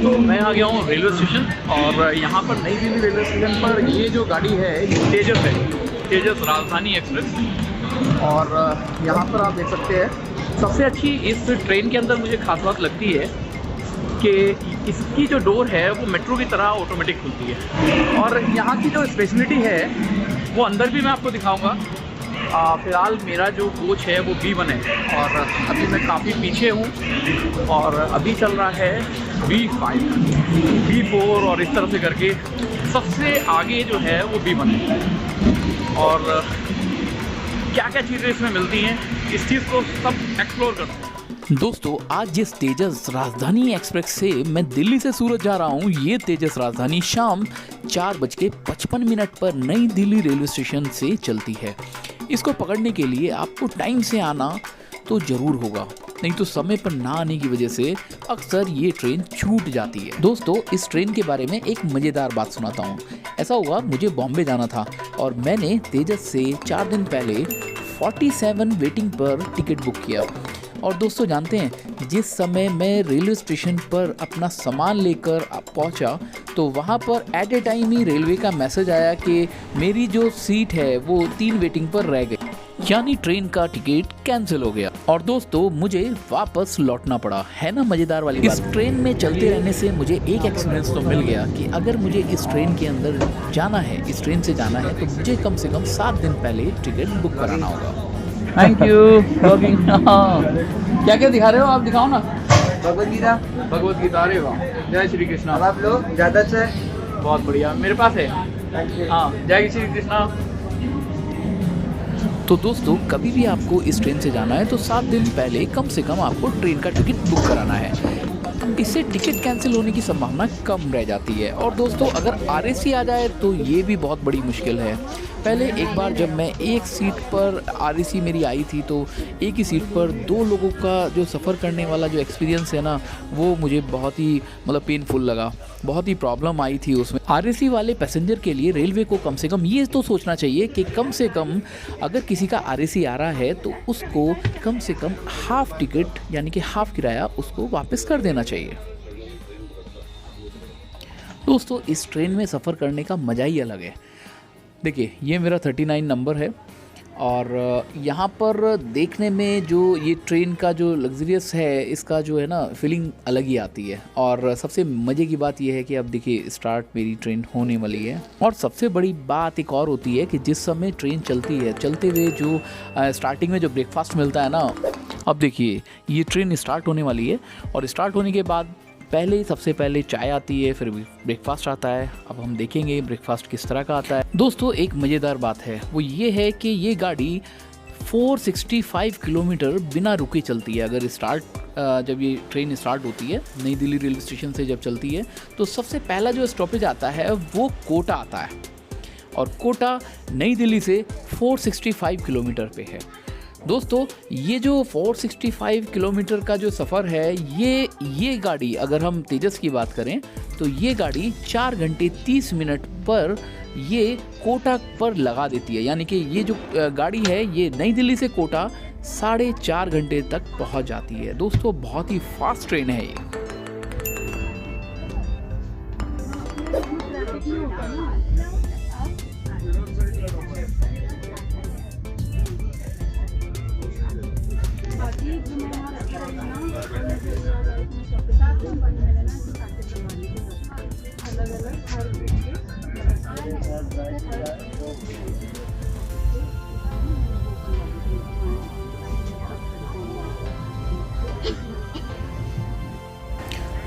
दोस्तों मैं आ गया हूँ रेलवे स्टेशन और यहाँ पर नई दिल्ली रेलवे स्टेशन पर ये जो गाड़ी है तेजस है, तेजस राजधानी एक्सप्रेस। और यहाँ पर आप देख सकते हैं सबसे अच्छी इस ट्रेन के अंदर मुझे खास बात लगती है कि इसकी जो डोर है वो मेट्रो की तरह ऑटोमेटिक खुलती है। और यहाँ की जो स्पेशलिटी है वो अंदर भी मैं आपको दिखाऊँगा। फ़िलहाल मेरा जो कोच है वो B1 है और अभी मैं काफ़ी पीछे हूँ और अभी चल रहा है B5, B4 और इस तरह से करके सबसे आगे जो है वो B1 है। और क्या क्या चीज़ें इसमें मिलती हैं इस चीज़ को सब एक्सप्लोर करते हैं। दोस्तों आज जिस तेजस राजधानी एक्सप्रेस से मैं दिल्ली से सूरत जा रहा हूँ, ये तेजस राजधानी शाम 4:55 पर नई दिल्ली रेलवे स्टेशन से चलती है। इसको पकड़ने के लिए आपको टाइम से आना तो ज़रूर होगा, नहीं तो समय पर ना आने की वजह से अक्सर ये ट्रेन छूट जाती है। दोस्तों इस ट्रेन के बारे में एक मज़ेदार बात सुनाता हूँ। ऐसा हुआ मुझे बॉम्बे जाना था और मैंने तेजस से 4 दिन पहले 47 वेटिंग पर टिकट बुक किया। और दोस्तों जानते हैं जिस समय मैं रेलवे स्टेशन पर अपना सामान लेकर पहुंचा तो वहां पर एट ए टाइम ही रेलवे का मैसेज आया कि मेरी जो सीट है वो 3 वेटिंग पर रह गई, यानी ट्रेन का टिकट कैंसिल हो गया और दोस्तों मुझे वापस लौटना पड़ा। है ना मज़ेदार वाली बात। इस ट्रेन में चलते रहने से मुझे एक एक्सपीरियंस तो मिल गया कि अगर मुझे इस ट्रेन के अंदर जाना है, इस ट्रेन से जाना है तो मुझे कम से कम 7 दिन पहले टिकट बुक कराना होगा। Thank you blogging. क्या क्या दिखा रहे हो आप, दिखाओ ना। भगवत गीता। भगवत गीता, अरे वाह, जय श्री कृष्णा। अब आप लोग ज़्यादा से बहुत बढ़िया, मेरे पास है। हाँ, जय श्री कृष्णा। तो दोस्तों कभी भी आपको इस ट्रेन से जाना है तो 7 दिन पहले कम से कम आपको ट्रेन का टिकट बुक कराना है। इससे टिकट कैंसिल होने की संभावना कम रह जाती है। और दोस्तों अगर RAC आ जाए तो ये भी बहुत बड़ी मुश्किल है। पहले एक बार जब मैं एक सीट पर RAC मेरी आई थी तो एक ही सीट पर 2 लोगों का जो सफ़र करने वाला जो एक्सपीरियंस है ना वो मुझे बहुत ही पेनफुल लगा, बहुत ही प्रॉब्लम आई थी उसमें। RAC वाले पैसेंजर के लिए रेलवे को कम से कम ये तो सोचना चाहिए कि कम से कम अगर किसी का RAC आ रहा है तो उसको कम से कम हाफ टिकट यानी कि हाफ किराया उसको वापस कर देना चाहिए। दोस्तों इस ट्रेन में सफ़र करने का मज़ा ही अलग है। देखिए ये मेरा 39 नंबर है और यहाँ पर देखने में जो ये ट्रेन का जो लग्जरियस है इसका जो है ना फीलिंग अलग ही आती है। और सबसे मज़े की बात ये है कि अब देखिए स्टार्ट मेरी ट्रेन होने वाली है। और सबसे बड़ी बात एक और होती है कि जिस समय ट्रेन चलती है, चलते हुए जो स्टार्टिंग में जो ब्रेकफास्ट मिलता है ना, अब देखिए ये ट्रेन स्टार्ट होने वाली है और स्टार्ट होने के बाद सबसे पहले चाय आती है, फिर ब्रेकफास्ट आता है। अब हम देखेंगे ब्रेकफास्ट किस तरह का आता है। दोस्तों एक मज़ेदार बात है वो ये है कि ये गाड़ी 465 किलोमीटर बिना रुके चलती है। अगर जब ये ट्रेन स्टार्ट होती है नई दिल्ली रेलवे स्टेशन से जब चलती है तो सबसे पहला जो स्टॉपेज आता है वो कोटा आता है और कोटा नई दिल्ली से 465 किलोमीटर पे है। दोस्तों ये जो 465 किलोमीटर का जो सफ़र है ये गाड़ी अगर हम तेजस की बात करें तो ये गाड़ी 4 घंटे 30 मिनट पर ये कोटा पर लगा देती है। यानी कि ये जो गाड़ी है ये नई दिल्ली से कोटा 4.5 घंटे तक पहुंच जाती है। दोस्तों बहुत ही फास्ट ट्रेन है ये।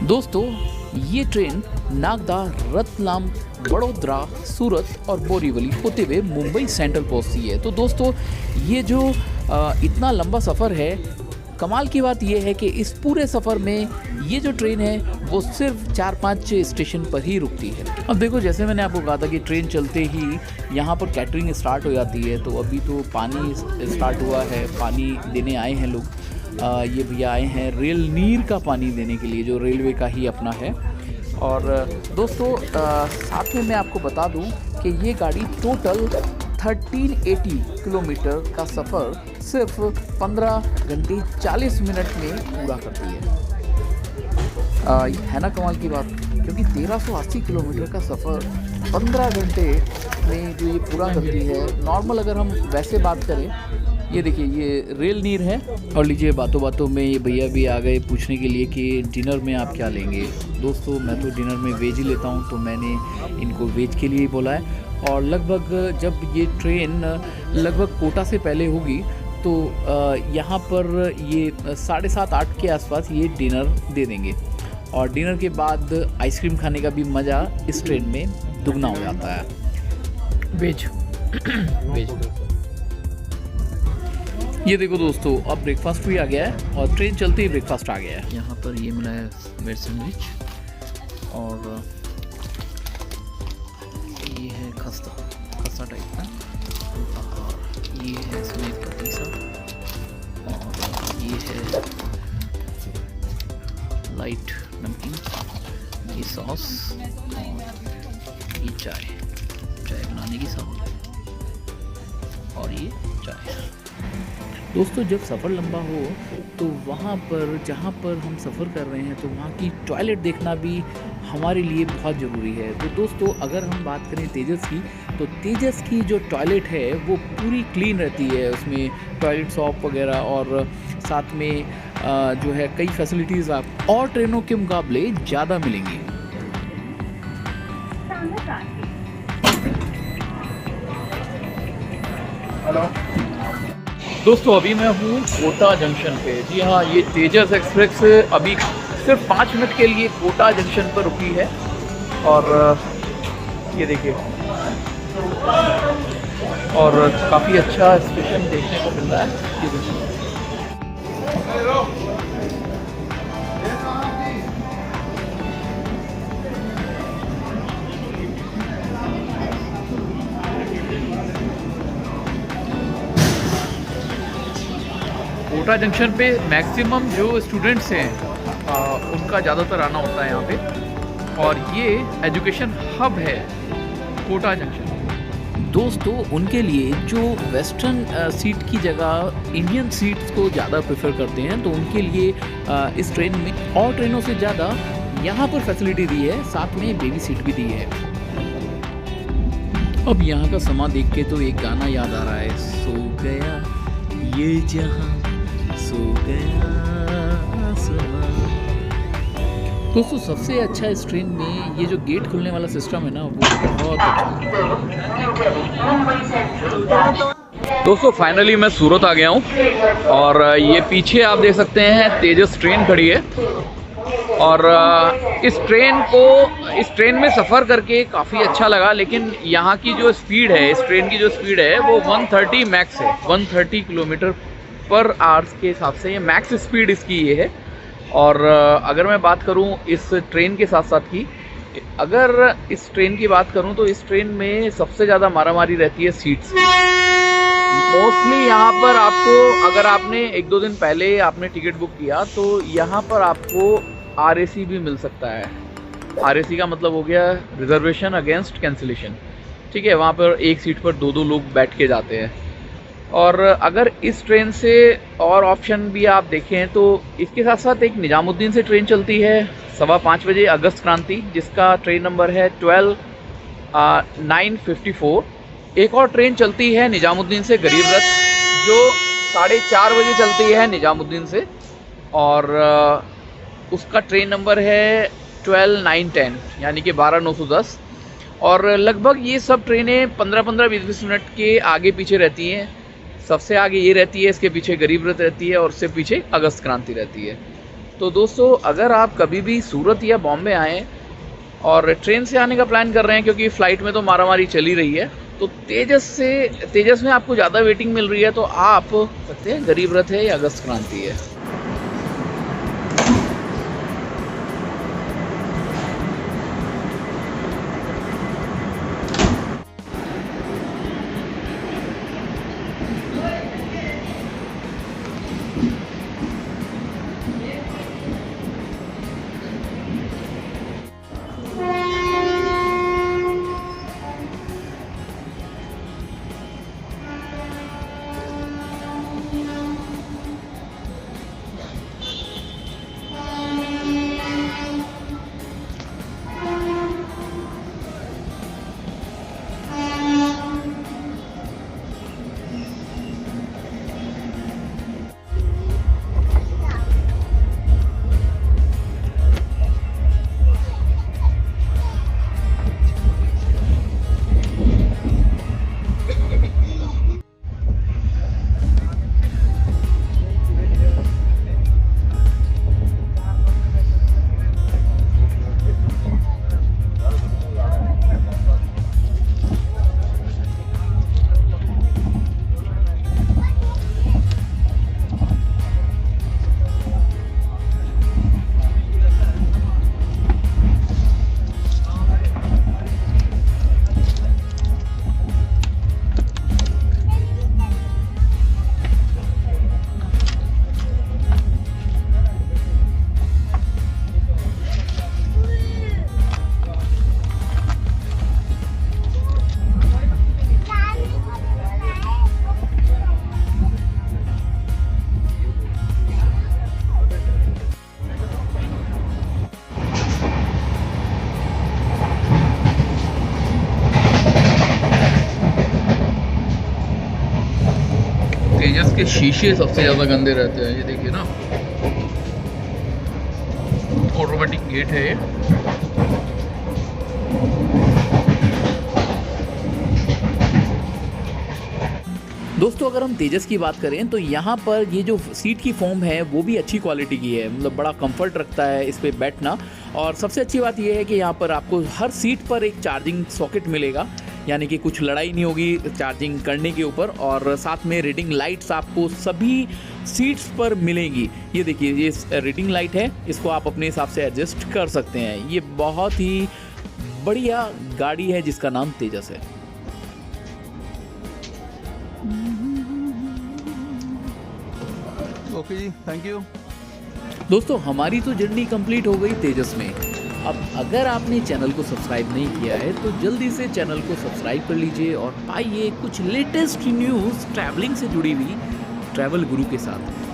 दोस्तों ये ट्रेन नागदा, रतलाम, बड़ोदरा, सूरत और बोरीवली होते हुए मुंबई सेंट्रल पहुंचती है। तो दोस्तों ये जो इतना लंबा सफ़र है, कमाल की बात यह है कि इस पूरे सफ़र में ये जो ट्रेन है वो सिर्फ 4-5 स्टेशन पर ही रुकती है। अब देखो जैसे मैंने आपको कहा था कि ट्रेन चलते ही यहाँ पर कैटरिंग स्टार्ट हो जाती है। तो अभी तो पानी स्टार्ट हुआ है, पानी देने आए हैं लोग। ये भैया आए हैं रेल नीर का पानी देने के लिए जो रेलवे का ही अपना है। और दोस्तों साथ में मैं आपको बता दूं कि ये गाड़ी टोटल 1380 किलोमीटर का सफ़र सिर्फ 15 घंटे 40 मिनट में पूरा करती है। है ना कमाल की बात, क्योंकि 1380 किलोमीटर का सफ़र 15 घंटे में जो ये पूरा करती है। नॉर्मल अगर हम वैसे बात करें, ये देखिए ये रेल नीर है। और लीजिए बातों बातों में ये भैया भी आ गए पूछने के लिए कि डिनर में आप क्या लेंगे। दोस्तों मैं तो डिनर में वेज ही लेता हूँ, तो मैंने इनको वेज के लिए ही बोला है। और लगभग जब ये ट्रेन लगभग कोटा से पहले होगी तो यहाँ पर ये 7:30-8 के आसपास ये डिनर दे देंगे। और डिनर के बाद आइसक्रीम खाने का भी मज़ा इस ट्रेन में दुगना हो जाता है। वेज वेज ये देखो दोस्तों, अब ब्रेकफास्ट भी आ गया है और ट्रेन चलते ही ब्रेकफास्ट आ गया है। यहाँ पर ये मिला है वेज सैंडविच और ये है खस्ता टाइप का, और ये है इसमें पतीसा, और ये है लाइट नमकीन, ये सॉस, और ये चाय बनाने की सहूलियत, और ये चाय। दोस्तों जब सफ़र लंबा हो तो वहाँ पर जहाँ पर हम सफ़र कर रहे हैं तो वहाँ की टॉयलेट देखना भी हमारे लिए बहुत ज़रूरी है। तो दोस्तों अगर हम बात करें तेजस की, तो तेजस की जो टॉयलेट है वो पूरी क्लीन रहती है। उसमें टॉयलेट सॉप वगैरह और साथ में जो है कई फैसिलिटीज़ आप और ट्रेनों के मुकाबले ज़्यादा मिलेंगी। हेलो दोस्तों, अभी मैं हूँ कोटा जंक्शन पे। जी हाँ, ये तेजस एक्सप्रेस अभी सिर्फ 5 मिनट के लिए कोटा जंक्शन पर रुकी है। और ये देखिए, और काफ़ी अच्छा स्टेशन देखने को मिल रहा है। ये देखिए, कोटा जंक्शन पे मैक्सिमम जो स्टूडेंट्स हैं उनका ज़्यादातर आना होता है यहाँ पे, और ये एजुकेशन हब है कोटा जंक्शन। दोस्तों उनके लिए जो वेस्टर्न सीट की जगह इंडियन सीट्स को ज़्यादा प्रेफर करते हैं, तो उनके लिए इस ट्रेन में और ट्रेनों से ज़्यादा यहाँ पर फैसिलिटी दी है, साथ में बेबी सीट भी दी है। अब यहाँ का समा देख के तो एक गाना याद आ रहा है, सो गया ये जहां, सो गया समा। दोस्तों सबसे अच्छा इस ट्रेन में ये जो गेट खुलने वाला सिस्टम है ना, वो बहुत अच्छा है। दोस्तों फाइनली मैं सूरत आ गया हूँ, और ये पीछे आप देख सकते हैं तेजस ट्रेन खड़ी है। और इस ट्रेन में सफ़र करके काफ़ी अच्छा लगा, लेकिन यहाँ की जो स्पीड है, इस ट्रेन की जो स्पीड है वो 130 मैक्स है। 130 किलोमीटर पर आवर्स के हिसाब से ये मैक्स स्पीड इसकी ये है। और अगर मैं बात करूँ इस ट्रेन के साथ साथ की, अगर इस ट्रेन की बात करूँ तो इस ट्रेन में सबसे ज़्यादा मारामारी रहती है सीट्स की। मोस्टली यहाँ पर आपको, अगर आपने 1-2 दिन पहले आपने टिकट बुक किया तो यहाँ पर आपको RAC भी मिल सकता है। RAC का मतलब हो गया रिजर्वेशन अगेंस्ट कैंसिलेशन, ठीक है। वहाँ पर एक सीट पर 2-2 लोग बैठ के जाते हैं। और अगर इस ट्रेन से और ऑप्शन भी आप देखें तो इसके साथ साथ एक निजामुद्दीन से ट्रेन चलती है 5:15 बजे, अगस्त क्रांति, जिसका ट्रेन नंबर है 12954। एक और ट्रेन चलती है निजामुद्दीन से गरीब रथ, जो 4:30 बजे चलती है निजामुद्दीन से, और उसका ट्रेन नंबर है 12910, यानी कि 12910। और लगभग ये सब ट्रेनें 15-20 मिनट के आगे पीछे रहती हैं। सबसे आगे ये रहती है, इसके पीछे गरीब रथ रहती है, और उससे पीछे अगस्त क्रांति रहती है। तो दोस्तों अगर आप कभी भी सूरत या बॉम्बे आएँ और ट्रेन से आने का प्लान कर रहे हैं, क्योंकि फ़्लाइट में तो मारामारी चली रही है, तो तेजस में आपको ज़्यादा वेटिंग मिल रही है, तो आप सकते हैं गरीब रथ है या अगस्त क्रांति है। तेजस के शीशे सबसे ज़्यादा गंदे रहते हैं, ये देखिए ना। ऑटोमेटिक गेट है ये। दोस्तों अगर हम तेजस की बात करें तो यहाँ पर ये जो सीट की फोम है वो भी अच्छी क्वालिटी की है, मतलब बड़ा कंफर्ट रखता है इस पे बैठना। और सबसे अच्छी बात ये है कि यहाँ पर आपको हर सीट पर एक चार्जिंग सॉकेट मिलेगा, यानी कि कुछ लड़ाई नहीं होगी चार्जिंग करने के ऊपर। और साथ में रीडिंग लाइट्स आपको सभी सीट्स पर मिलेंगी। ये देखिए ये रीडिंग लाइट है, इसको आप अपने हिसाब से एडजस्ट कर सकते हैं। ये बहुत ही बढ़िया गाड़ी है जिसका नाम तेजस है। ओके जी, थैंक यू। दोस्तों हमारी तो जर्नी कंप्लीट हो गई तेजस में। अब अगर आपने चैनल को सब्सक्राइब नहीं किया है तो जल्दी से चैनल को सब्सक्राइब कर लीजिए और पाइए कुछ लेटेस्ट न्यूज़ ट्रैवलिंग से जुड़ी हुई ट्रैवल गुरु के साथ।